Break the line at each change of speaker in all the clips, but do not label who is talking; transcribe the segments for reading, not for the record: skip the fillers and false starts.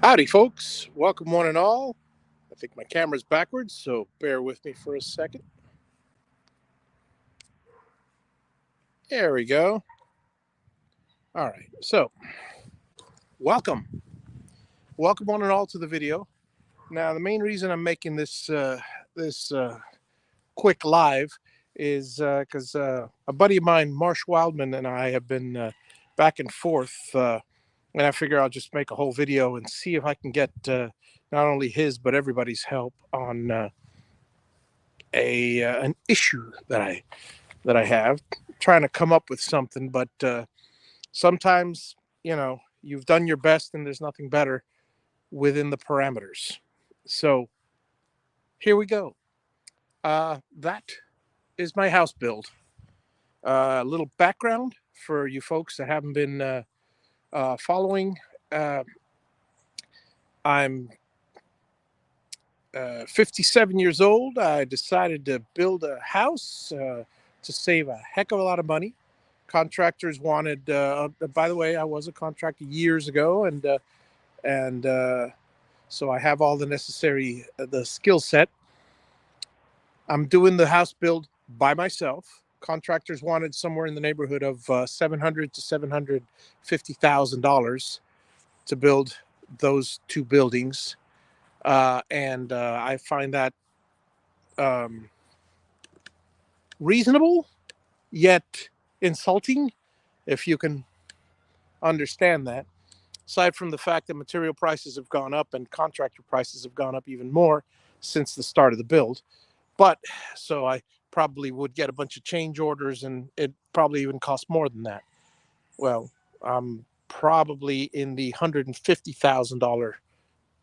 Howdy, folks. Welcome, one and all. I think my camera's backwards, so bear with me for a second. There we go. All right. So, welcome. Welcome, one and all, to the video. Now, the main reason I'm making this quick live is because a buddy of mine, Marsh Wildman, and I have been back and forth, and I figure I'll just make a whole video and see if I can get not only his but everybody's help on a an issue that I have, trying to come up with something, but sometimes, you've done your best and there's nothing better within the parameters. So here we go. That is my house build. A little background for you folks that haven't been following. Uh, I'm 57 years old. I decided to build a house to save a heck of a lot of money. Contractors wanted. By the way, I was a contractor years ago, and so I have all the necessary the skill set. I'm doing the house build by myself. Contractors wanted somewhere in the neighborhood of $700 to $750,000 to build those two buildings, and I find that um, reasonable yet insulting, if you can understand that. Aside from the fact that material prices have gone up and contractor prices have gone up even more since the start of the build. But so I probably would get a bunch of change orders and it probably even cost more than that. Well, I'm probably in the $150,000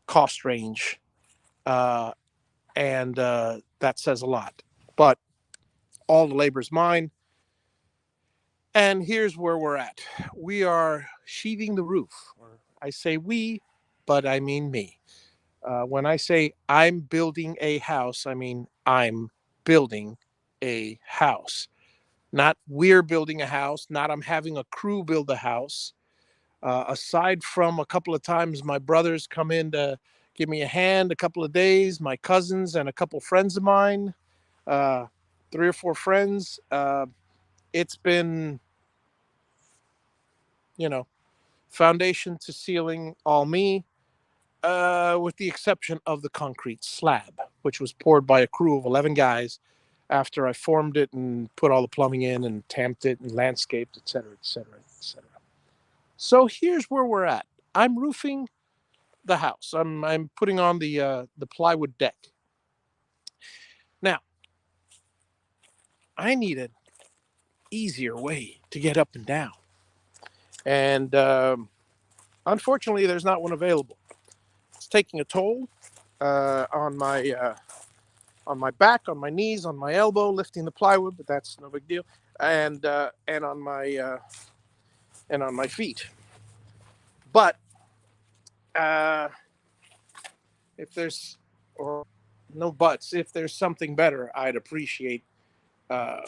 cost range. Uh, and that says a lot. But all the labor is mine. And here's where we're at. We are sheathing the roof. Or I say we, but I mean me. When I say I'm building a house, I mean I'm building a house. Not we're building a house, not I'm having a crew build a house. Aside from a couple of times my brothers come in to give me a hand a couple of days, my cousins and a couple friends of mine, uh, three or four friends, it's been, you know, foundation to ceiling, all me, with the exception of the concrete slab, which was poured by a crew of 11 guys after I formed it and put all the plumbing in and tamped it and landscaped, et cetera, et cetera, et cetera. So here's where we're at. I'm roofing the house. I'm putting on the plywood deck. Now, I need an easier way to get up and down, and unfortunately, there's not one available. It's taking a toll on my back, on my knees, on my elbow, lifting the plywood, but that's no big deal, and on my feet. But uh, if there's or no buts, if there's something better, I'd appreciate uh,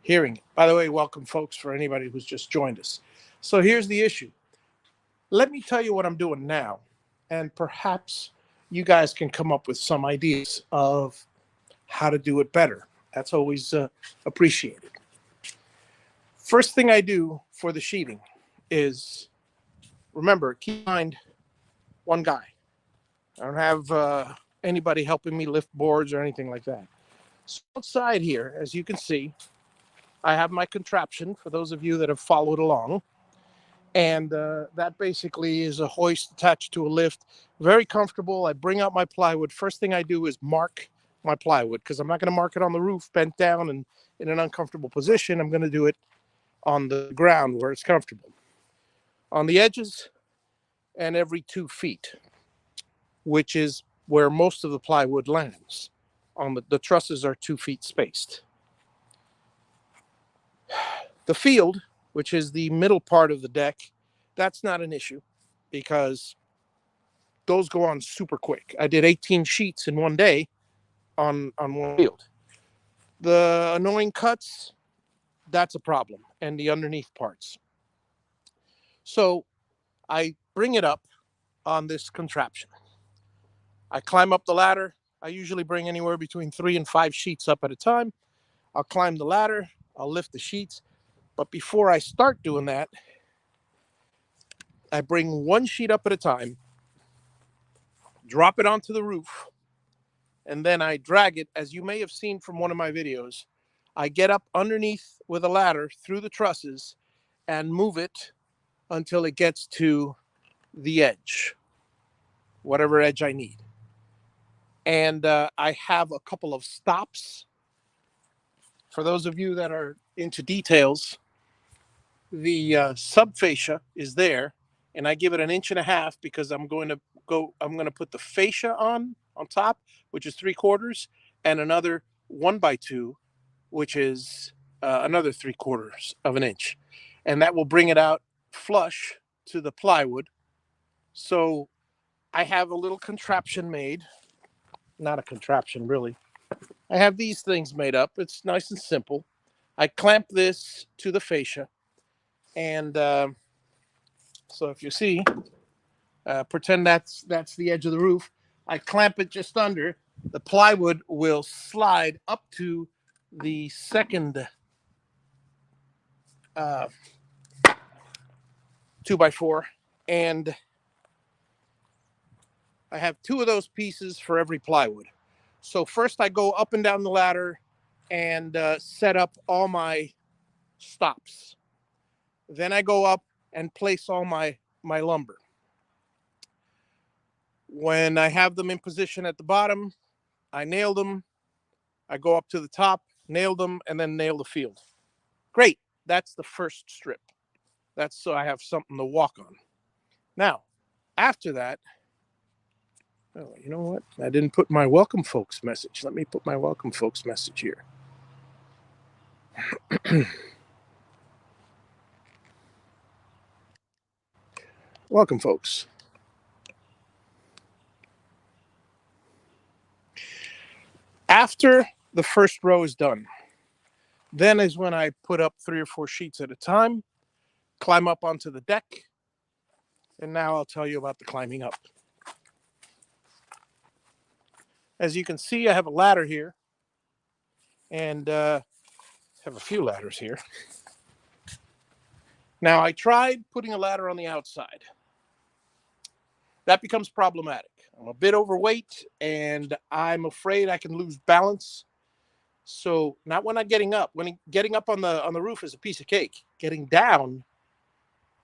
hearing it. By the way, welcome, folks, for anybody who's just joined us. So here's the issue. Let me tell you what I'm doing now, and perhaps you guys can come up with some ideas of how to do it better. That's always appreciated. First thing I do for the sheeting is, remember, keep in mind, one guy. I don't have anybody helping me lift boards or anything like that. So outside here, as you can see, I have my contraption for those of you that have followed along. And that basically is a hoist attached to a lift. Very comfortable. I bring out my plywood. First thing I do is mark my plywood because I'm not going to mark it on the roof bent down and in an uncomfortable position. I'm going to do it on the ground where it's comfortable. On the edges and every 2 feet, which is where most of the plywood lands. On the trusses are 2 feet spaced. The field, which is the middle part of the deck, that's not an issue because those go on super quick. I did 18 sheets in one day on one field. The annoying cuts, that's a problem, and the underneath parts. So I bring it up on this contraption. I climb up the ladder. I usually bring anywhere between 3 and 5 sheets up at a time. I'll climb the ladder. I'll lift the sheets. But before I start doing that, I bring one sheet up at a time, drop it onto the roof, and then I drag it. As you may have seen from one of my videos, I get up underneath with a ladder through the trusses and move it until it gets to the edge, whatever edge I need. And I have a couple of stops. For those of you that are into details, the subfascia is there, and I give it 1.5 inches because I'm going to put the fascia on top, which is 3/4, and another 1x2, which is another 3/4 of an inch, and that will bring it out flush to the plywood. So I have a little contraption made, not a contraption really. I have these things made up. It's nice and simple. I clamp this to the fascia, and so if you see, pretend that's the edge of the roof. I clamp it just under. The plywood will slide up to the second 2x4, and I have 2 of those pieces for every plywood. So first I go up and down the ladder and set up all my stops. Then I go up and place all my lumber. When I have them in position at the bottom, I nail them. I go up to the top, nail them, and then nail the field. Great. That's the first strip. That's so I have something to walk on. Now, after that, oh, you know what? I didn't put my welcome folks message. Let me put my welcome folks message here. Welcome, folks. After the first row is done, then is when I put up 3 or 4 sheets at a time, climb up onto the deck, and now I'll tell you about the climbing up. As you can see, I have a ladder here, and have a few ladders here. Now, I tried putting a ladder on the outside. That becomes problematic. I'm a bit overweight, and I'm afraid I can lose balance. So, not when I'm getting up. When getting up on the roof is a piece of cake. Getting down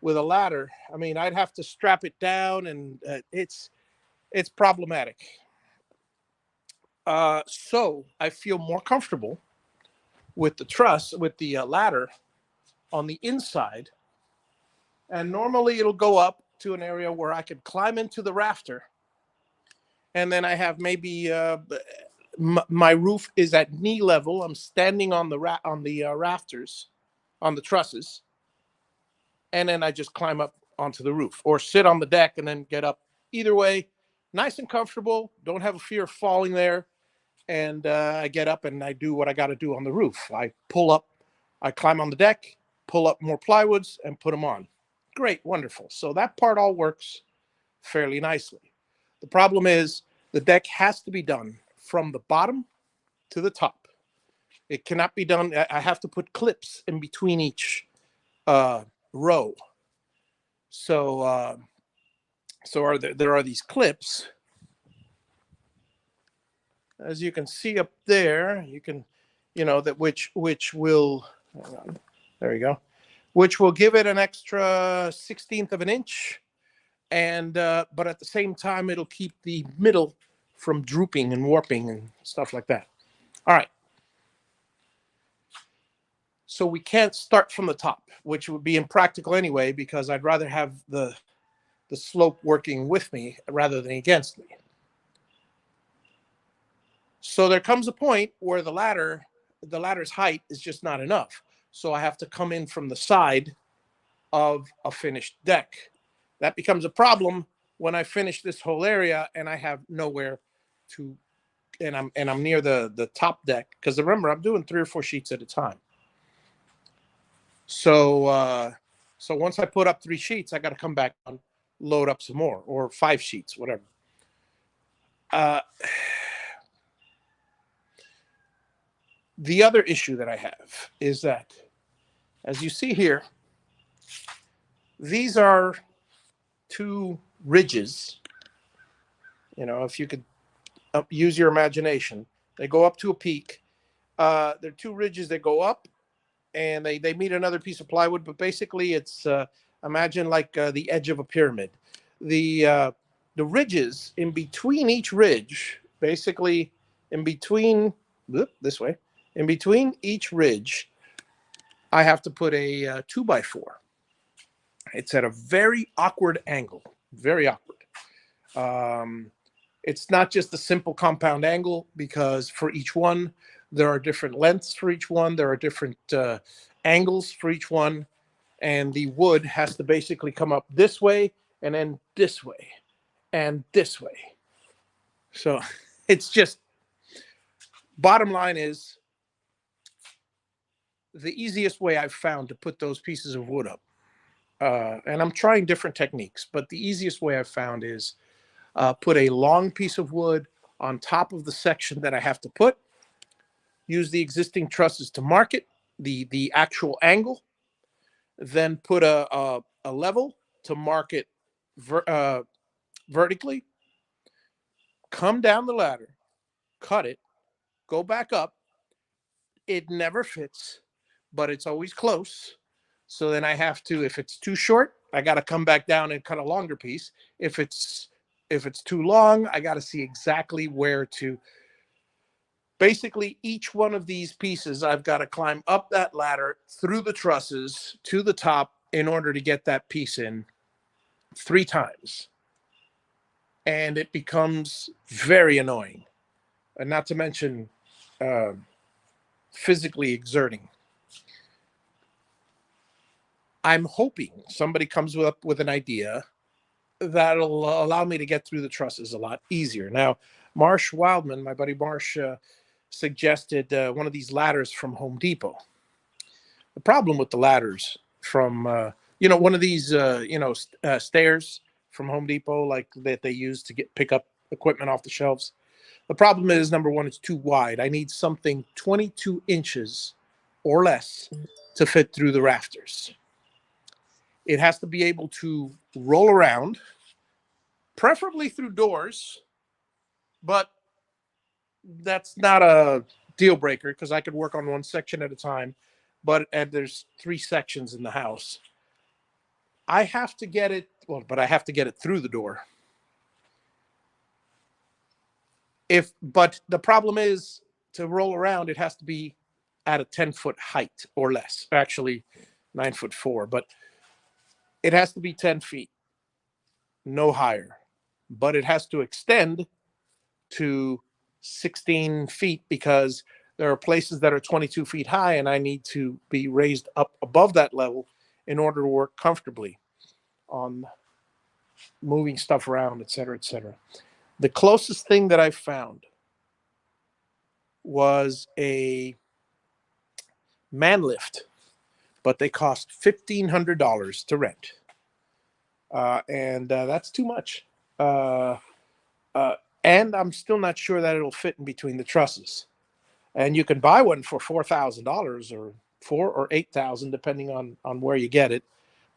with a ladder, I mean, I'd have to strap it down, and it's problematic. So I feel more comfortable with the truss, with the ladder on the inside. And normally it'll go up to an area where I could climb into the rafter. And then I have maybe my roof is at knee level. I'm standing on the rafters, on the trusses. And then I just climb up onto the roof or sit on the deck and then get up. Either way, nice and comfortable. Don't have a fear of falling there. And I get up and I do what I got to do on the roof. I pull up, I climb on the deck, pull up more plywoods and put them on. Great, wonderful. So that part all works fairly nicely. The problem is the deck has to be done from the bottom to the top. It cannot be done. I have to put clips in between each row. So there are these clips. As you can see up there, you can, that which will, hang on, there you go, which will give it an extra 1/16 of an inch, and but at the same time, it'll keep the middle from drooping and warping and stuff like that. All right. So we can't start from the top, which would be impractical anyway, because I'd rather have the slope working with me rather than against me. So there comes a point where the ladder's height is just not enough. So I have to come in from the side of a finished deck. That becomes a problem when I finish this whole area and I have nowhere to, and I'm near the top deck, because remember, I'm doing 3 or 4 sheets at a time. So once I put up 3 sheets, I got to come back on, load up some more, or 5 sheets, whatever. Uh, the other issue that I have is that, as you see here, these are 2 ridges. If you could use your imagination, they go up to a peak. They're 2 ridges that go up, and they meet another piece of plywood. But basically, it's imagine like the edge of a pyramid. The ridges in between each ridge, basically in between this way, in between each ridge, I have to put a 2x4. It's at a very awkward angle, very awkward. It's not just a simple compound angle, because for each one, there are different lengths for each one. There are different angles for each one. And the wood has to basically come up this way and then this way and this way. So it's just, bottom line is, the easiest way I've found to put those pieces of wood up, and I'm trying different techniques, but the easiest way I've found is put a long piece of wood on top of the section that I have to put, use the existing trusses to mark it, the actual angle, then put a level to mark it vertically, come down the ladder, cut it, go back up. It never fits, but it's always close. So then I have to, if it's too short, I got to come back down and cut a longer piece. If it's too long, I got to see exactly where to. Basically, each one of these pieces, I've got to climb up that ladder through the trusses to the top in order to get that piece in 3 times. And it becomes very annoying. And not to mention physically exerting. I'm hoping somebody comes up with an idea that'll allow me to get through the trusses a lot easier. Now, Marsh Wildman, my buddy Marsh, suggested one of these ladders from Home Depot. The problem with the ladders from, one of these, stairs from Home Depot, like that they use to pick up equipment off the shelves. The problem is, number one, it's too wide. I need something 22 inches or less to fit through the rafters. It has to be able to roll around, preferably through doors, but that's not a deal breaker, because I could work on one section at a time, but there's 3 sections in the house. I have to get it, but I have to get it through the door. But the problem is, to roll around, it has to be at a 10-foot height or less. Actually, 9'4", but it has to be 10 feet, no higher. But it has to extend to 16 feet, because there are places that are 22 feet high, and I need to be raised up above that level in order to work comfortably on moving stuff around, et cetera, et cetera. The closest thing that I found was a man lift, but they cost $1,500 to rent. And that's too much. And I'm still not sure that it'll fit in between the trusses. And you can buy one for $4,000 or $4,000 or $8,000, depending on where you get it.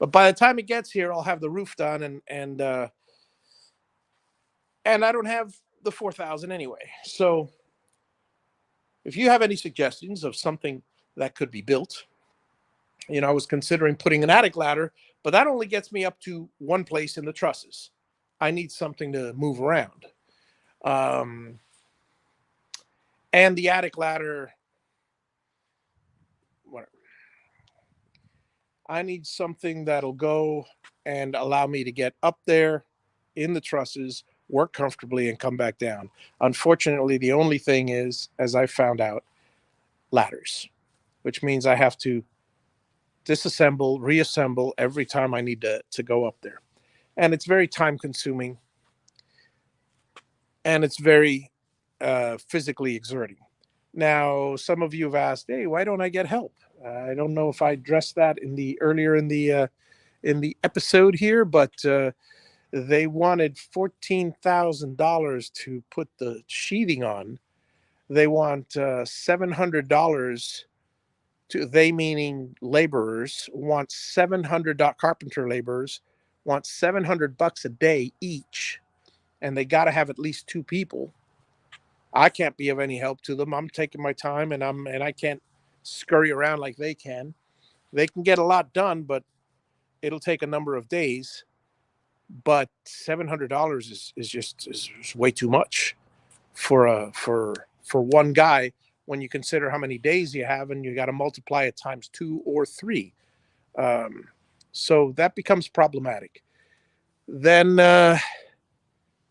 But by the time it gets here, I'll have the roof done, and I don't have the $4,000 anyway. So if you have any suggestions of something that could be built, I was considering putting an attic ladder, but that only gets me up to one place in the trusses. I need something to move around. And the attic ladder, whatever. I need something that'll go and allow me to get up there in the trusses, work comfortably, and come back down. Unfortunately, the only thing is, as I found out, ladders, which means I have to disassemble, reassemble every time I need to go up there. And it's very time consuming, and it's very physically exerting. Now, some of you have asked, hey, why don't I get help? I don't know if I addressed that earlier in the episode here, but They wanted $14,000 to put the sheathing on. They want $700 to, they meaning laborers, want 700 carpenter laborers, want $700 a day each, and they got to have at least two people. I can't be of any help to them. I'm taking my time, and I can't scurry around like they can. They can get a lot done, but it'll take a number of days. But $700 is way too much for one guy when you consider how many days you have, and you got to multiply it times 2 or 3. So that becomes problematic. Then the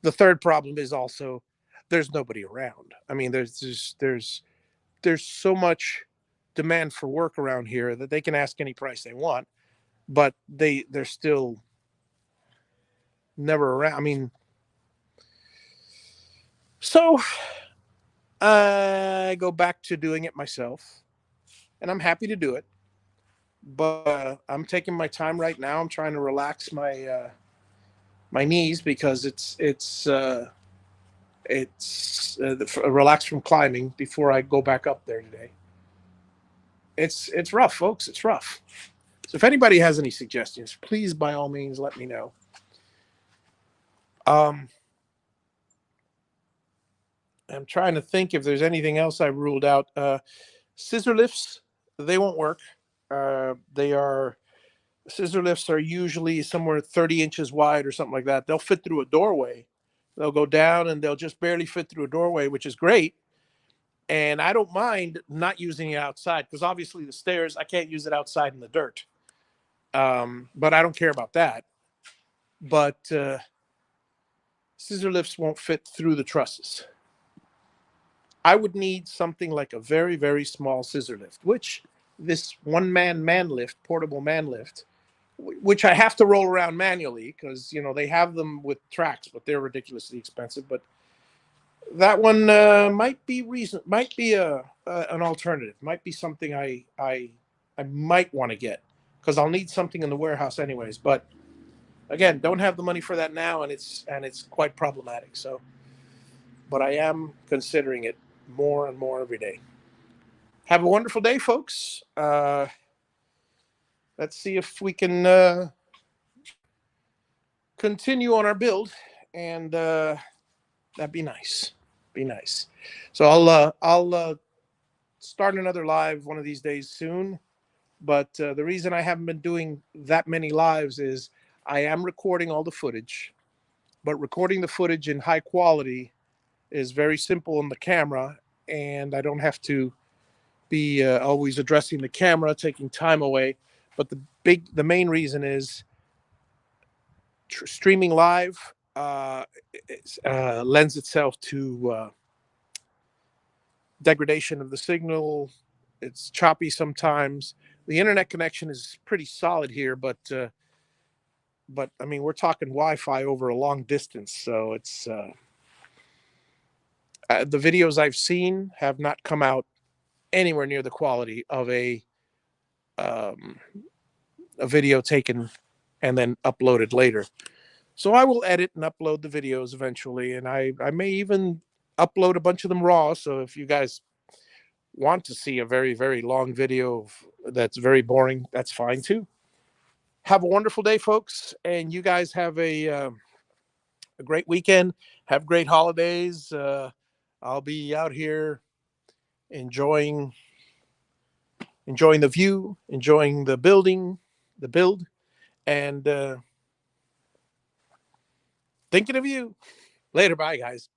third problem is also there's nobody around. I mean, there's so much demand for work around here that they can ask any price they want, but they're still never around. I mean, so I go back to doing it myself, and I'm happy to do it. But I'm taking my time right now. I'm trying to relax my knees because relax from climbing before I go back up there today. It's rough, folks. It's rough. So if anybody has any suggestions, please by all means let me know. I'm trying to think if there's anything else I ruled out. Scissor lifts, they won't work. Scissor lifts are usually somewhere 30 inches wide or something like that. They'll fit through a doorway. They'll go down and they'll just barely fit through a doorway, which is great. And I don't mind not using it outside because obviously the stairs, I can't use it outside in the dirt. But I don't care about that. But scissor lifts won't fit through the trusses. I would need something like a very, very small scissor lift, which this one-man man lift, portable man lift, which I have to roll around manually because, they have them with tracks, but they're ridiculously expensive. But that one might be an alternative. Might be something I might want to get because I'll need something in the warehouse anyways. But again, don't have the money for that now, and it's quite problematic. So, but I am considering it more and more every day. Have a wonderful day, folks. Let's see if we can continue on our build, and that'd be nice. Be nice. So I'll start another live one of these days soon. But the reason I haven't been doing that many lives is I am recording all the footage, but recording the footage in high quality is very simple on the camera, and I don't have to be always addressing the camera, taking time away. But the main reason is streaming live lends itself to degradation of the signal. It's choppy sometimes. The internet connection is pretty solid here, but I mean, we're talking Wi-Fi over a long distance, so it's the videos I've seen have not come out anywhere near the quality of a video taken and then uploaded later. So I will edit and upload the videos eventually, and I may even upload a bunch of them raw. So if you guys want to see a very, very long video that's very boring, that's fine too. Have a wonderful day, folks, and you guys have a great weekend. Have great holidays. I'll be out here enjoying the view, enjoying the build, and thinking of you. Later, bye, guys.